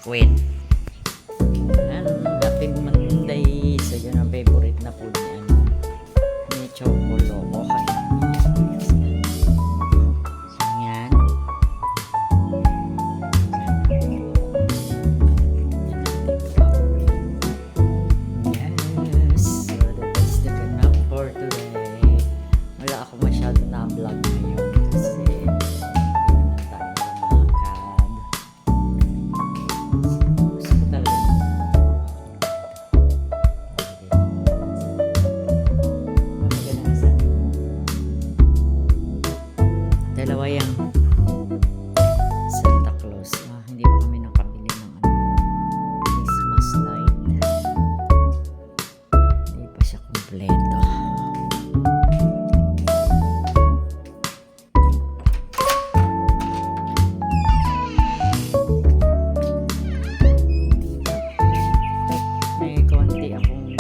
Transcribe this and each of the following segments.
biskwit. Ayan, happy Monday. So yun ang favorite na food niya. May Choco Loco. So yan. Yes. So that's the ganap for today. Wala ako masyado na vlog ngayon kasi dalawa yung Santa Claus. Hindi pa kami nakabili ng Christmas light. Hindi pa siya kompleto. May konti akong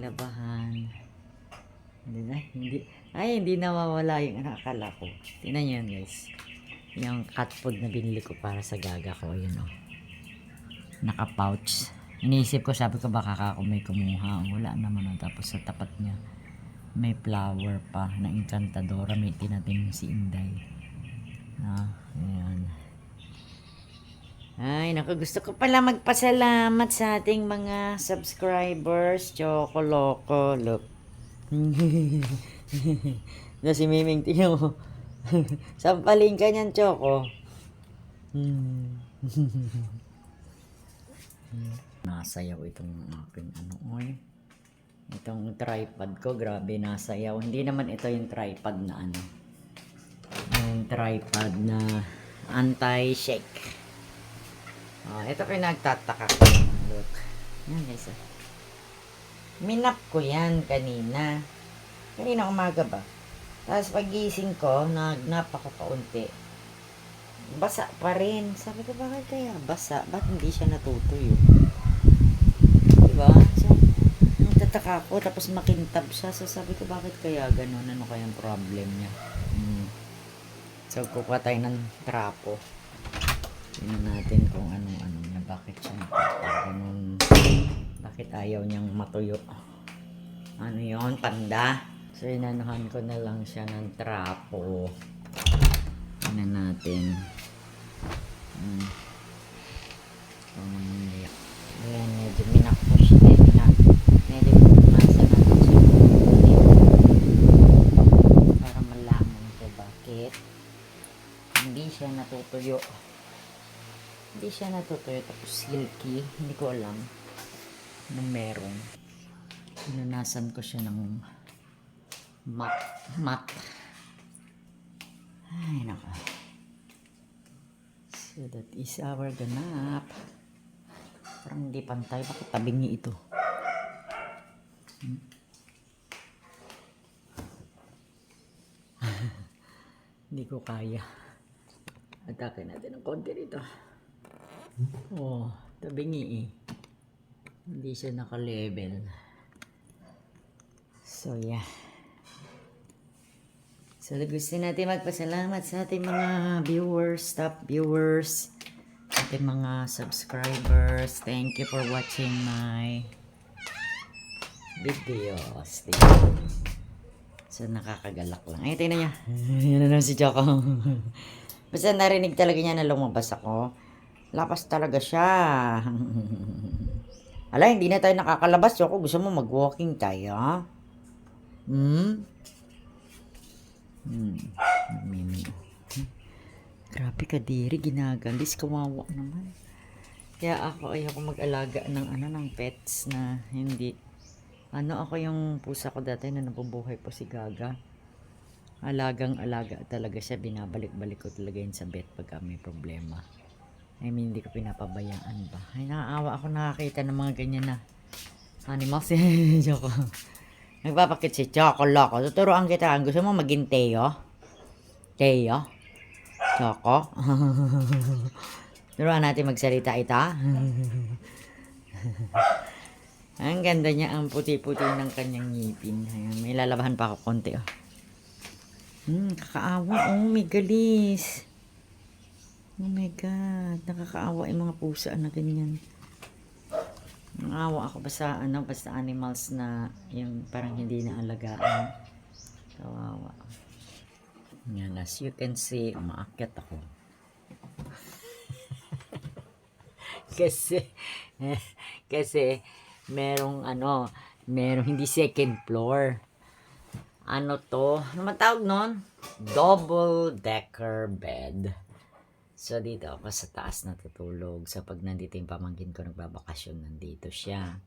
labahan. Hindi nawawala yung nakakala ko. Tingnan nyo yan, guys. Yung cat food na binili ko para sa gaga ko. Yun, oh. Naka-pouch. Iniisip ko, sabi ko baka ako may kumuha. Wala naman, oh. Tapos sa tapat niya, may flower pa na Encantadora. May tinating si Inday. Ayan. Ay, naku, gusto ko pala magpasalamat sa ating mga subscribers. Choco Loco, look. Na si Miming, tingnan mo. Sampaling ka niyan, Choco. Nasayaw itong aking oy. Itong tripod ko, grabe nasayaw. Hindi naman ito yung tripod na yung tripod na anti-shake. Ito pinagtataka ko. Look. Yan, guys. Minap ko yan kanina. Kanina umaga ba? Tapos pagising ko, nagnap ako kaunti. Basa pa rin. Sabi ko, bakit kaya basa? Ba't hindi siya natutuyo? Diba? So, natataka ko. Tapos makintab siya. So, sabi ko, bakit kaya ganun? Ano kaya ang problem niya? So, kukuha tayo ng trapo. Tingnan natin kung ano niya. Bakit siya ganun? Bakit ayaw niyang matuyo? Ano yon, panda? So, inanuhan ko na lang siya ng trapo. Tingnan natin. Ayan, medyo minakpo siya. Medyo pumasa natin siya. Para malaman ko bakit hindi siya natutuyo. Hindi siya natutuyo. Tapos silky. Hindi ko alam nung meron. Pinunasan ko siya ng mat. Ay, naka. So, that is our ganap. Parang hindi pantay. Bakit tabingi ito? Hindi ko kaya. Atake natin ng konti rito. Tabingi eh. Hindi siya naka-level. So, yeah. So, gusto natin magpasalamat sa ating mga viewers, top viewers, ating mga subscribers. Thank you for watching my videos. So, nakakagalak lang. Ay, tingnan niya. Yan na si Choco. Basta narinig talaga niya na lumabas ako. Lapas talaga siya. Ala, hindi na tayo nakakalabas. Choco, gusto mo mag-walking tayo? Grabe ka diri, ginagalis, kawawa naman. Kaya ako ayoko mag-alaga ng pets na hindi. Ako yung pusa ko dati na nabubuhay po si Gaga. Alagang-alaga talaga siya, binabalik-balik ko talaga yun sa vet pag may problema. I mean, hindi ko pinapabayaan ba. Ay, nakaawa ako nakakita ng mga ganyan na animals. Choco. Nagpapakit si Choco Loco. Tuturuan kita. Gusto mo maging Teo? Teo? Choco? Turuan natin magsalita ita. Ang ganda niya. Ang puti-puti ng kanyang ngipin. Ayan, may lalabahan pa ako konti. Kakaawa. May galis. Oh my God, nakakaawa yung mga pusa na ganyan. Naawa ako basta animals na yung parang hindi na alagaan. Kawawa. Yan, as you can see, umaakyat ako. kasi, kasi, merong hindi second floor. Ano to? Ano matawag nun? Double decker bed. So, dito ako sa taas natutulog. So, pag nandito yung pamangkin ko nagbabakasyon, nandito siya.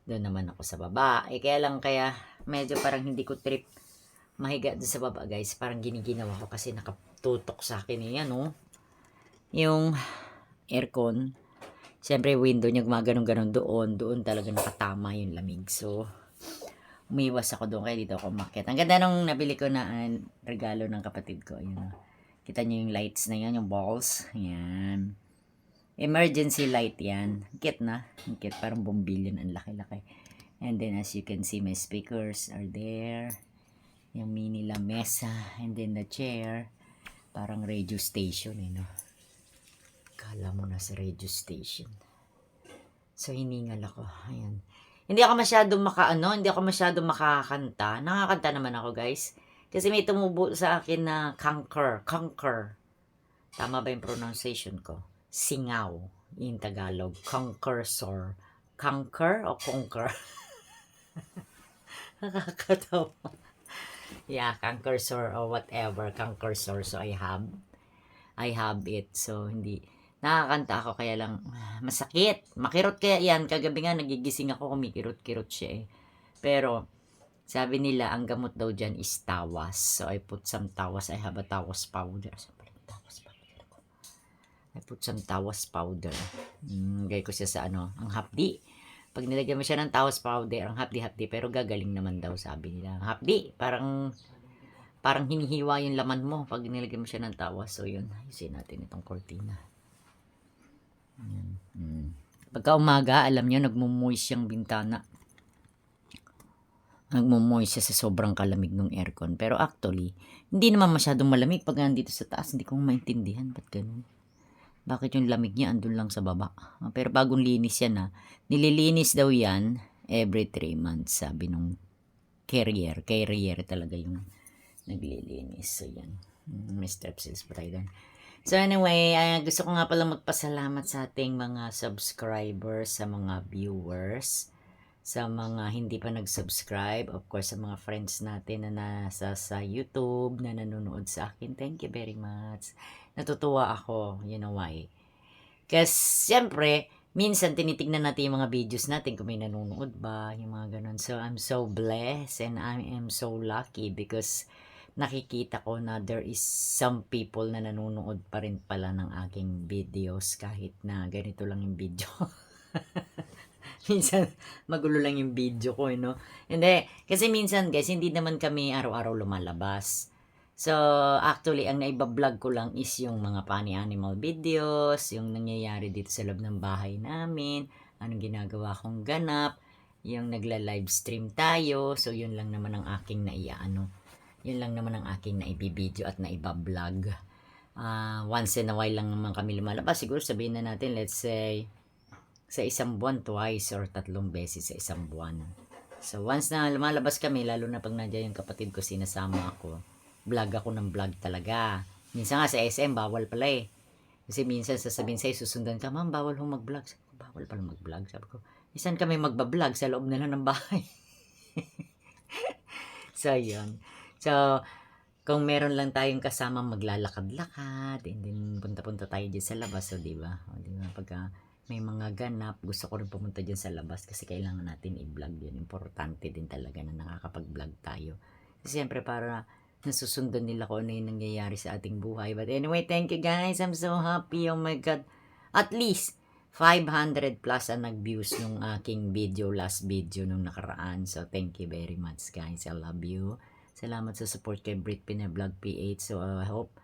Doon naman ako sa baba. Kaya medyo parang hindi ko trip mahiga doon sa baba, guys. Parang giniginawa ko kasi nakatutok sa akin yan, oh. Yung aircon. Siyempre, window niya gumaganon-ganon doon. Doon talaga nakatama yung lamig. So, umiwas ako doon. Kaya dito ako umakyat. Ang ganda nung nabili ko na regalo ng kapatid ko. Ayun, oh. Kita niyo yung lights na yan, yung balls. Yan. Emergency light yan. Kit na. Kit, parang bombilyon. Ang laki-laki. And then, as you can see, my speakers are there. Yung mini lamesa. And then, the chair. Parang radio station, no? Kala mo nasa radio station. So, hiningal ako. Ayan. Hindi ako masyadong makakanta. Nakakanta naman ako, guys. Kasi may tumubo sa akin na conquer. Tama ba yung pronunciation ko? Singaw. In Tagalog. Conqueror. Conquer o conquer? Nakakatawa. Yeah, conqueror or whatever. Conqueror. So, I have it. So, hindi. Nakakanta ako kaya lang masakit. Makirot kaya yan. Kagabi nga nagigising ako kumikirot-kirot siya eh. Pero, sabi nila, ang gamot daw dyan is tawas. So, I put some tawas. I have a tawas powder. I put some tawas powder. Gaya ko siya sa ang hapdi. Pag nilagyan mo siya ng tawas powder, ang hapdi-hapdi, pero gagaling naman daw, sabi nila. Ang hapdi, parang hinihiwa yung laman mo pag nilagyan mo siya ng tawas. So, yun. Ayusin natin itong cortina. Ayan. Pagka umaga, alam nyo, nagmumoist yung bintana. Nagmumoist siya sa sobrang kalamig ng aircon. Pero actually, hindi naman masyadong malamig pag nandito sa taas. Hindi ko maintindihan. Ba't ganun? Bakit yung lamig niya andun lang sa baba? Pero bagong linis yan Nililinis daw yan every 3 months, sabi nung carrier. Carrier talaga yung naglilinis. So, yan. May strepsils pa tayo doon. So, anyway, gusto ko nga pala magpasalamat sa ating mga subscribers, sa mga viewers, sa mga hindi pa nag-subscribe, of course, sa mga friends natin na nasa sa YouTube, na nanonood sa akin. Thank you very much. Natutuwa ako. You know why? Kasi, siyempre, minsan tinitignan natin yung mga videos natin kung may nanonood ba, yung mga ganun. So, I'm so blessed and I am so lucky because nakikita ko na there is some people na nanonood pa rin pala ng aking videos kahit na ganito lang yung video. Minsan, magulo lang yung video ko, Hindi, kasi minsan, guys, hindi naman kami araw-araw lumalabas. So, actually, ang naibablog ko lang is yung mga funny animal videos, yung nangyayari dito sa loob ng bahay namin, anong ginagawa kong ganap, yung nagla-live stream tayo. So, yun lang naman ang aking yun lang naman ang aking naibibideo at naibablog. Once in a while lang naman kami lumalabas. Siguro sabihin na natin, let's say, sa isang buwan, twice or 3 beses sa isang buwan. So, once na lumalabas kami, lalo na pag nandiyan yung kapatid ko, sinasama ako, vlog ako ng vlog talaga. Minsan nga sa SM, bawal pala eh. Kasi minsan sasabihin sa'yo, susundan ka, ma'am, bawal hong mag-vlog. Sabi ko, bawal pala mag-vlog. Sabi ko, minsan kami magbablog sa loob na lang ng bahay. So, yun. So, kung meron lang tayong kasama maglalakad-lakad, and then punta-punta tayo dyan sa labas, so, diba? O, diba? Pagka may mga ganap, gusto ko rin pumunta dyan sa labas kasi kailangan natin i-vlog yun. Importante din talaga na nakakapag-vlog tayo. Kasi siyempre para nasusundan nila kung ano yung nangyayari sa ating buhay. But anyway, thank you guys. I'm so happy. Oh my God. At least 500 plus ang nag-views nung aking video, last video nung nakaraan. So, thank you very much guys. I love you. Salamat sa support kay Brit Pinablog PH. So, I hope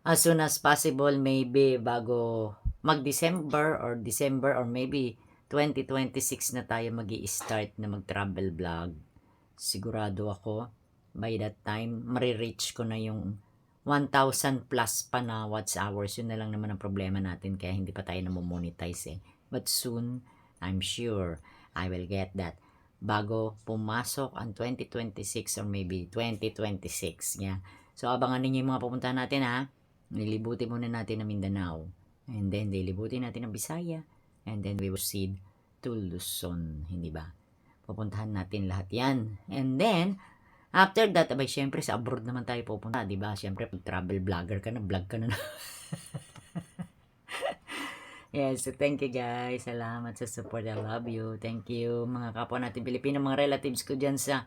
as soon as possible, maybe bago mag-December or maybe 2026 na tayo magi-start na mag-travel vlog. Sigurado ako, by that time, marireach ko na yung 1,000 plus pa na watch hours. Yun na lang naman ang problema natin kaya hindi pa tayo namomonetize eh. But soon, I'm sure I will get that bago pumasok ang 2026 or maybe 2026. Yeah. So abangan ninyo yung mga pupuntahan natin ha. Nilibutin muna natin ang Mindanao. And then lilibutin natin ang Bisaya. And then we will proceed to Luzon. Hindi ba? Pupuntahan natin lahat yan. And then, after that, abay, syempre, sa abroad naman tayo pupunta, di ba? Syempre, pag travel vlogger ka na, vlog ka na. Yes, so thank you guys. Salamat sa support. I love you. Thank you, mga kapwa natin Pilipino, mga relatives ko dyan sa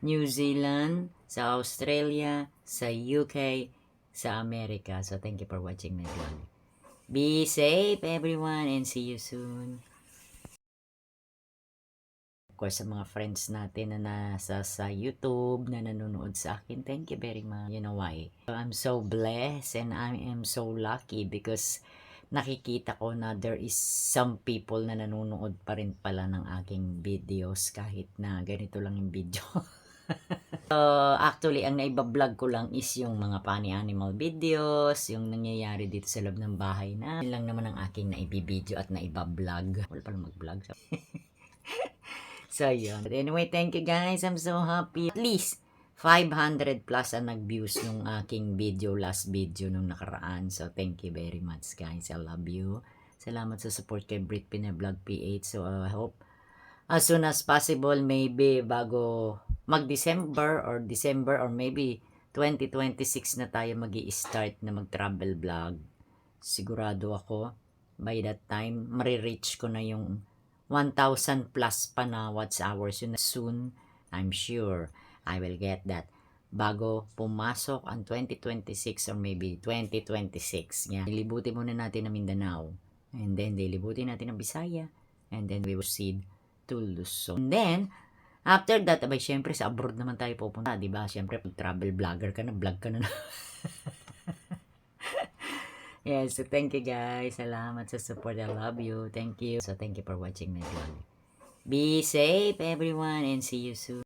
New Zealand, sa Australia, sa UK, sa America. So, thank you for watching my vlog. Be safe, everyone, and see you soon. Of course, sa mga friends natin na nasa sa YouTube, na nanonood sa akin, thank you very much. You know why? I'm so blessed and I am so lucky because nakikita ko na there is some people na nanonood pa rin pala ng aking videos kahit na ganito lang yung video. Actually, ang naibablog ko lang is yung mga funny animal videos, yung nangyayari dito sa loob ng bahay na. Yun lang naman ang aking naibibideo at naibablog. Wala pala mag-vlog. So, yun. But anyway, thank you guys. I'm so happy. At least, 500 plus ang nag-views nung aking video, last video nung nakaraan. So, thank you very much guys. I love you. Salamat sa support kay Brit Pinablog PH. So, I hope as soon as possible, maybe bago mag-December or maybe 2026 na tayo magi-start na mag-travel vlog. Sigurado ako, by that time, marireach ko na yung 1,000 plus pa na watch hours. Yun na soon, I'm sure I will get that bago pumasok ang 2026 or maybe 2026. Yeah. Lilibutin muna natin ang Mindanao. And then, lilibutin natin ang Bisaya. And then, we will proceed to Luzon. And then, after that, abay, syempre, sa abroad naman tayo pupunta, di ba? Syempre, pag travel vlogger ka na, vlog ka na. Yes, so thank you guys. Salamat sa support. I love you. Thank you. So, thank you for watching my vlog. Be safe, everyone, and see you soon.